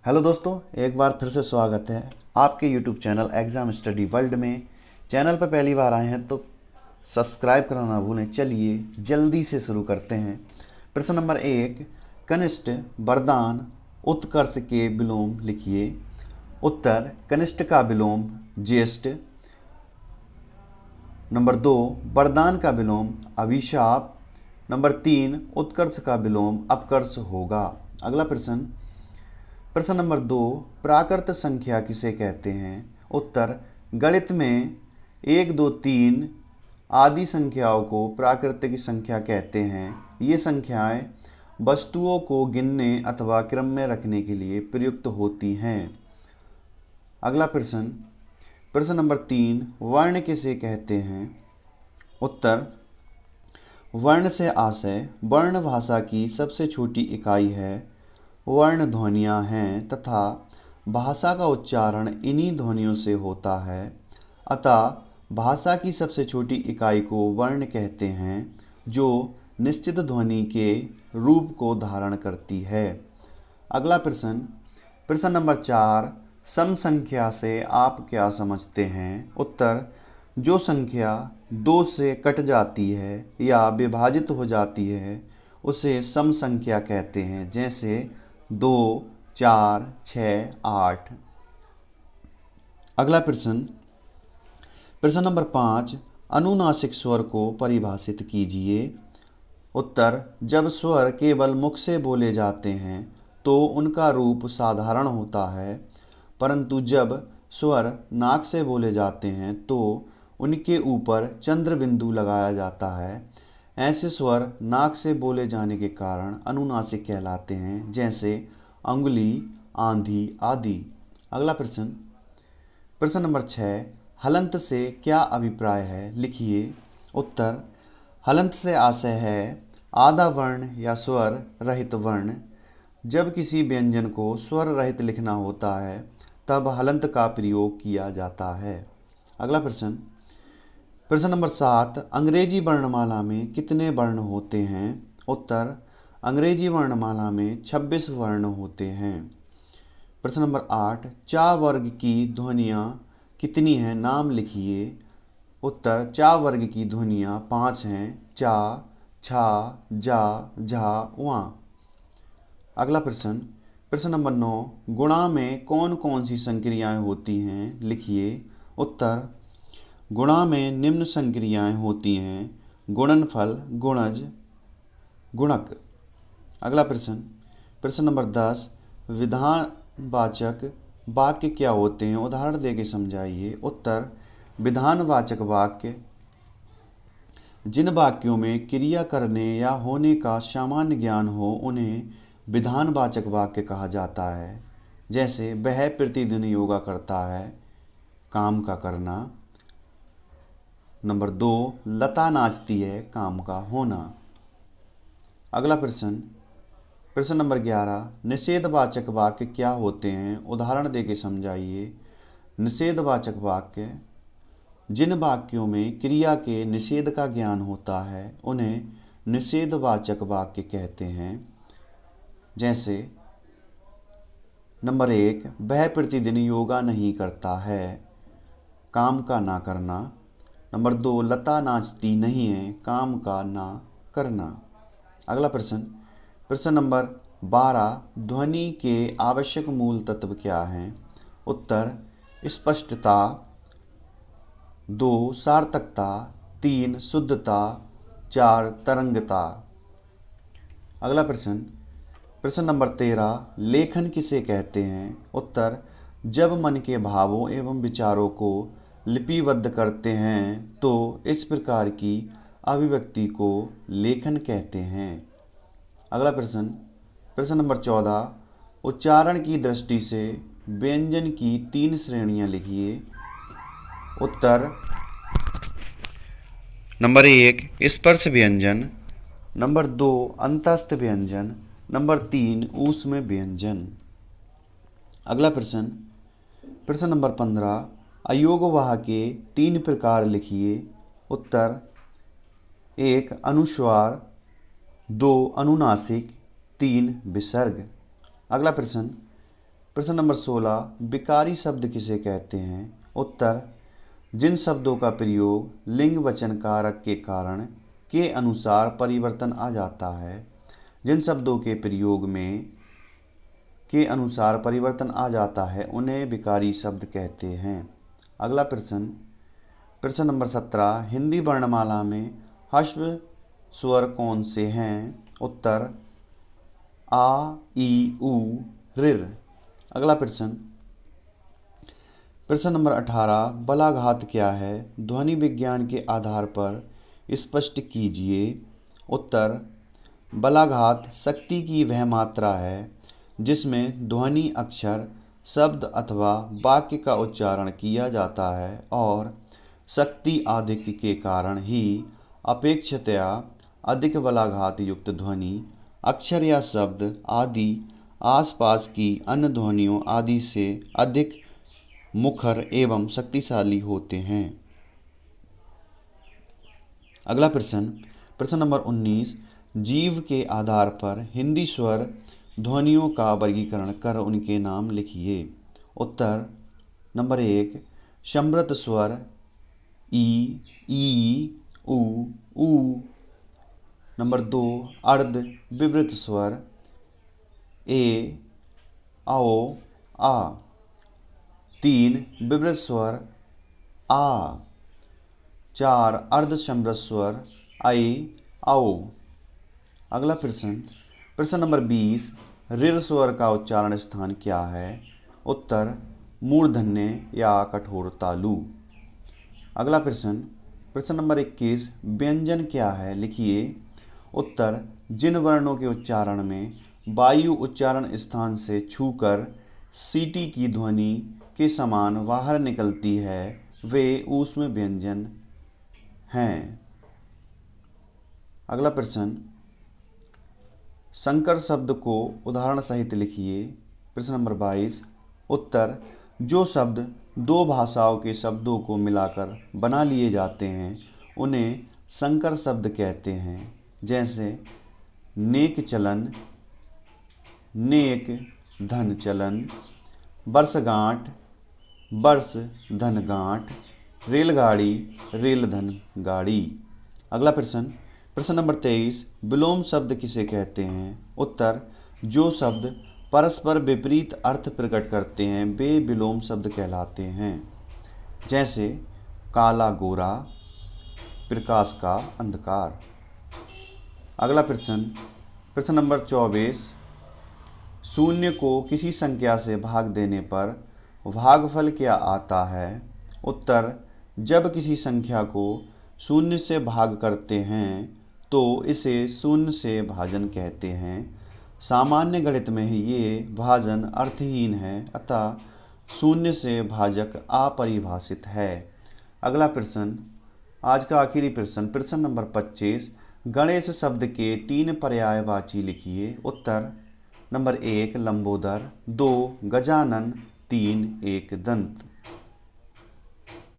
Hello दोस्तों, एक बार फिर से स्वागत है आपके YouTube channel exam study world में। चैनल पर पहली बार आए हैं तो सब्सक्राइब करना ना भूलें। चलिए जल्दी से शुरू करते हैं। प्रश्न नंबर 1, कनिष्ठ वरदान उत्कर्ष के विलोम लिखिए। उत्तर कनिष्ठ का विलोम ज्येष्ठ। नंबर 2, वरदान का विलोम अभिशाप। नंबर 3, उत्कर्ष का विलोम अपकर्ष होगा। अगला प्रश्न नंबर 2, प्राकृत संख्या किसे कहते हैं? उत्तर गणित में 1, 2, 3 आदि संख्याओं को प्राकृतिक संख्या कहते हैं। ये संख्याएं वस्तुओं को गिनने अथवा क्रम में रखने के लिए प्रयुक्त होती हैं। अगला प्रश्न नंबर 3, वर्ण किसे कहते हैं? उत्तर वर्ण से आशय वर्ण भाषा की सबसे छोटी इकाई है। वर्ण ध्वनियाँ हैं तथा भाषा का उच्चारण इन्हीं ध्वनियों से होता है। अतः भाषा की सबसे छोटी इकाई को वर्ण कहते हैं, जो निश्चित ध्वनि के रूप को धारण करती है। अगला प्रश्न नंबर 4, सम संख्या से आप क्या समझते हैं? उत्तर जो संख्या 2 से कट जाती है या विभाजित हो जाती है उसे सम संख्या कहते हैं, जैसे 2, 4, 6, 8। अगला प्रश्न नंबर 5, अनुनासिक स्वर को परिभाषित कीजिए। उत्तर जब स्वर केवल मुख से बोले जाते हैं तो उनका रूप साधारण होता है, परंतु जब स्वर नाक से बोले जाते हैं तो उनके ऊपर चंद्र बिंदु लगाया जाता है। ऐसे स्वर नाक से बोले जाने के कारण अनुनासिक कहलाते हैं, जैसे अंगुली, आंधी आदि। अगला प्रश्न नंबर 6, हलंत से क्या अभिप्राय है? लिखिए। उत्तर हलंत से आशय है आधा वर्ण या स्वर रहित वर्ण। जब किसी व्यंजन को स्वर रहित लिखना होता है तब हलंत का प्रयोग किया जाता है। अगला प्रश्न नंबर 7, अंग्रेजी वर्णमाला में कितने वर्ण होते हैं? उत्तर अंग्रेजी वर्णमाला में 26 वर्ण होते हैं। प्रश्न नंबर 8, चा वर्ग की ध्वनियाँ कितनी हैं? नाम लिखिए। उत्तर चा वर्ग की ध्वनियाँ 5 हैं। चा, छा, जा, झा, वां। अगला प्रश्न नंबर 9, गुणा में कौन कौन सी संक्रियाएँ होती हैं? लिखिए। उत्तर गुणा में निम्न संक्रियाएँ होती हैं: गुणनफल, गुणज, गुणक। अगला प्रश्न नंबर 10, विधानवाचक वाक्य क्या होते हैं? उदाहरण देके समझाइए। उत्तर विधानवाचक वाक्य जिन वाक्यों में क्रिया करने या होने का सामान्य ज्ञान हो उन्हें विधानवाचक वाक्य कहा जाता है। जैसे वह प्रतिदिन योगा करता है, काम का करना। नंबर 2, लता नाचती है, काम का होना। अगला प्रश्न नंबर 11, निषेधवाचक वाक्य क्या होते हैं? उदाहरण देके समझाइए। निषेधवाचक वाक्य जिन वाक्यों में क्रिया के निषेध का ज्ञान होता है उन्हें निषेधवाचक वाक्य कहते हैं। जैसे नंबर 1, वह प्रतिदिन योगा नहीं करता है, काम का ना करना। नंबर 2, लता नाचती नहीं है, काम का ना करना। अगला प्रश्न नंबर 12, ध्वनि के आवश्यक मूल तत्व क्या हैं? उत्तर स्पष्टता, 2, सार्थकता, 3, शुद्धता, 4, तरंगता। अगला प्रश्न नंबर 13, लेखन किसे कहते हैं? उत्तर जब मन के भावों एवं विचारों को लिपिबद्ध करते हैं तो इस प्रकार की अभिव्यक्ति को लेखन कहते हैं। अगला प्रश्न नंबर 14, उच्चारण की दृष्टि से व्यंजन की 3 श्रेणियां लिखिए। उत्तर नंबर 1, स्पर्श व्यंजन। नंबर 2, अंतस्थ व्यंजन। नंबर 3, ऊष्म व्यंजन। अगला प्रश्न नंबर 15, अयोगवाह के 3 प्रकार लिखिए। उत्तर 1, अनुस्वार, 2, अनुनासिक, 3, विसर्ग। अगला प्रश्न नंबर 16, विकारी शब्द किसे कहते हैं? उत्तर, जिन शब्दों का प्रयोग लिंग वचन कारक के कारण के अनुसार परिवर्तन आ जाता है। जिन शब्दों के प्रयोग में के अनुसार परिवर्तन आ जाता है उन्हें विकारी शब्द कहते हैं। अगला प्रश्न नंबर 17, हिंदी वर्णमाला में ह्रस्व स्वर कौन से हैं? उत्तर, आ, ई, उ, ऋ। अगला प्रश्न नंबर 18, बलाघात क्या है? ध्वनि विज्ञान के आधार पर स्पष्ट कीजिए। उत्तर, बलाघात शक्ति की वह मात्रा है जिसमें ध्वनि, अक्षर, शब्द अथवा वाक्य का उच्चारण किया जाता है और शक्ति आधिक्य के कारण ही अपेक्षाकृत अधिक बलाघात युक्त ध्वनि, अक्षर या शब्द आदि आसपास की अन्य ध्वनियों आदि से अधिक मुखर एवं शक्तिशाली होते हैं। अगला प्रश्न नंबर 19, जीव के आधार पर हिंदी स्वर ध्वनियों का वर्गीकरण कर उनके नाम लिखिए। उत्तर, नंबर 1, समृत स्वर ई, उ, ऊ। नंबर 2, अर्ध विवृत स्वर ए, आओ, आ। 3, विवृत स्वर आ। 4, अर्ध समृत स्वर आई, आओ। अगला प्रश्न नंबर 20, ऋ स्वर का उच्चारण स्थान क्या है? उत्तर, मूर्धन्य या कठोर तालु। अगला प्रश्न नंबर 21, व्यंजन क्या है? लिखिए। उत्तर, जिन वर्णों के उच्चारण में वायु उच्चारण स्थान से छूकर सीटी की ध्वनि के समान बाहर निकलती है वे ऊष्म व्यंजन हैं। अगला प्रश्न, संकर शब्द को उदाहरण सहित लिखिए। प्रश्न नंबर 22, उत्तर, जो शब्द दो भाषाओं के शब्दों को मिलाकर बना लिए जाते हैं उन्हें संकर शब्द कहते हैं। जैसे नेक चलन, नेक धन चलन, वर्षगांठ, वर्ष धन गांठ, रेलगाड़ी, रेल धन गाड़ी। अगला प्रश्न नंबर 23, विलोम शब्द किसे कहते हैं? उत्तर, जो शब्द परस्पर विपरीत अर्थ प्रकट करते हैं वे विलोम शब्द कहलाते हैं। जैसे काला गोरा, प्रकाश का अंधकार। अगला प्रश्न नंबर 24, शून्य को किसी संख्या से भाग देने पर भागफल क्या आता है? उत्तर, जब किसी संख्या को शून्य से भाग करते हैं तो इसे शून्य से भाजन कहते हैं। सामान्य गणित में ये भाजन अर्थहीन है अतः शून्य से भाजक अपरिभाषित है। अगला प्रश्न, आज का आखिरी प्रश्न नंबर 25, गणेश शब्द के 3 पर्यायवाची लिखिए। उत्तर, नंबर 1, लंबोदर, 2, गजानन, 3, एकदंत।